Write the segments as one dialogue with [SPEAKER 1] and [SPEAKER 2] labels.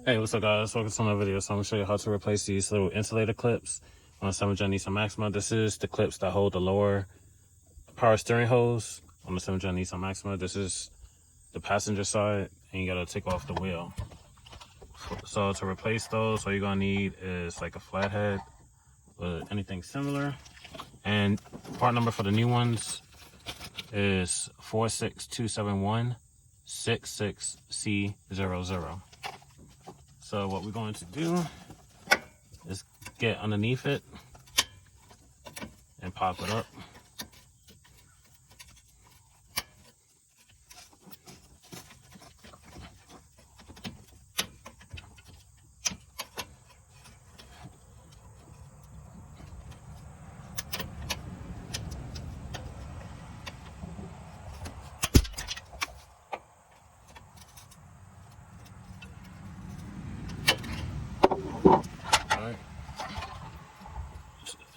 [SPEAKER 1] Hey, what's up guys? Welcome to another video. So I'm going to show you how to replace these little insulator clips on a 7th-gen Nissan Maxima. This is the clips that hold the lower power steering hose on the 7th-gen Nissan Maxima. This is the passenger side, and you got to take off the wheel. So to replace those, all you're going to need is like a flathead or anything similar. And part number for the new ones is 46271-66C00. So what we're going to do is get underneath it and pop it up.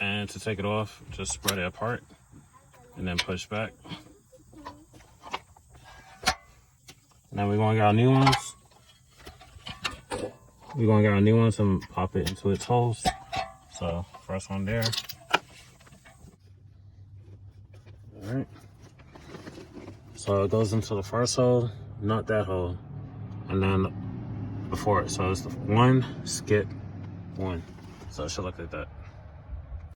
[SPEAKER 1] And to take it off, just spread it apart and then push back. Now we're going to get our new ones. We're going to get our new ones and pop it into its holes. So first one there. All right. So it goes into the first hole, not that hole, and then before it. So it's the one, skip, one. So it should look like that.